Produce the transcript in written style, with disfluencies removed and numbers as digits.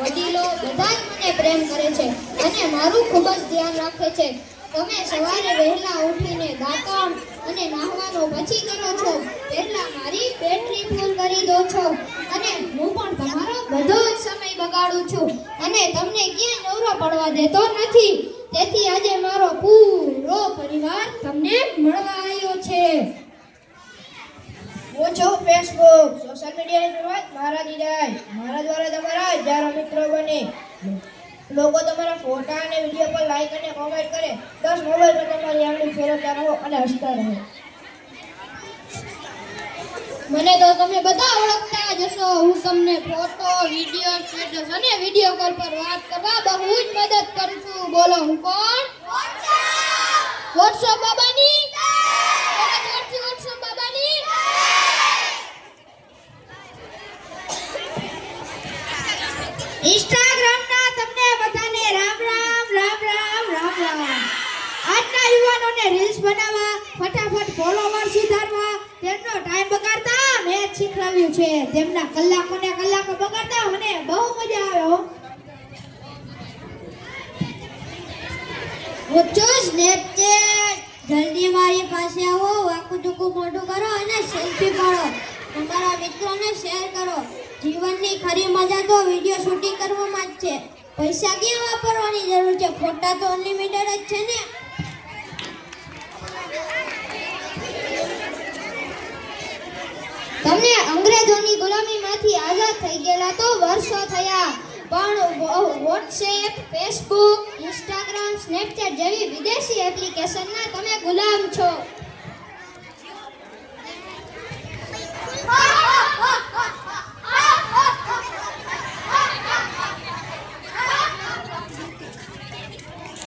વડીલો બધા જ મને પ્રેમ કરે છે અને મારું ખૂબ જ ધ્યાન રાખે છે. તમે સવારે વહેલા ઉઠીને દાંતણ અને નાહવાનું પછી કરો છો, પહેલા મારી બેટરી ફૂલ કરી દો છો અને હું પણ તમારો બધો જ સમય બગાડું છું અને તમને ક્યાંય નવરો પડવા દેતો નથી. તેથી આજે મારો પૂરો પરિવાર તમને મળવા આવ્યો છે. હું છું ફેસબુક. સોશિયલ મીડિયાની શરૂઆત મારા દીદાય. મારા દ્વારા તમારા હજારો મિત્રો બને. લોકો તમારા ફોટા અને વિડીયો પર લાઈક અને કોમેન્ટ કરે. 10 મોબાઈલ પર તમારી આંગળી ફેરવતા રહો અને હસતા રહો. મને તો તમે બધા ઓળખતા જ હશો. હું તમને ફોટો, વિડીયો, સ્ટેટસ અને વિડીયો કોલ પર વાત કરવા બહુ જ મદદ કરું છું. બોલો હું કોણ? WhatsApp બાબાની WhatsApp બાબાની. ઇન્સ્ટાગ્રામના તમને બધાને રામ રામ રામ રામ રામ રામ. આજના યુવાનોને રીલ્સ બનાવવા, ફટાફટ ફોલોવર સુધારવા, તેમનો ટાઈમ બગાડતા મેં શીખવાડ્યું છે. તેમના કલાકોને કલાકો બગાડતા મને બહુ મજા આવે હો. હું છું સ્નેપચેટ. જલ્દી મારી પાસે આવો, વાકું ચૂકું મોઢું કરો અને સેલ્ફી પાડો. તમારા મિત્રોને શેર કરો. જીવનની ખરી મજા તો વિડીયો શૂટિંગ કરવામાં જ છે. પૈસા ક્યાં વાપરવાની જરૂર છે? ફોટા તો અનલિમિટેડ જ છે ને. તમને અંગ્રેજોની ગુલામીમાંથી આઝાદ થઈ ગયેલા તો વર્ષો થયા, પણ વોટ્સએપ, ફેસબુક, ઇન્સ્ટાગ્રામ, સ્નેપચેટ જેવી વિદેશી એપ્લિકેશનના તમે ગુલામ છો.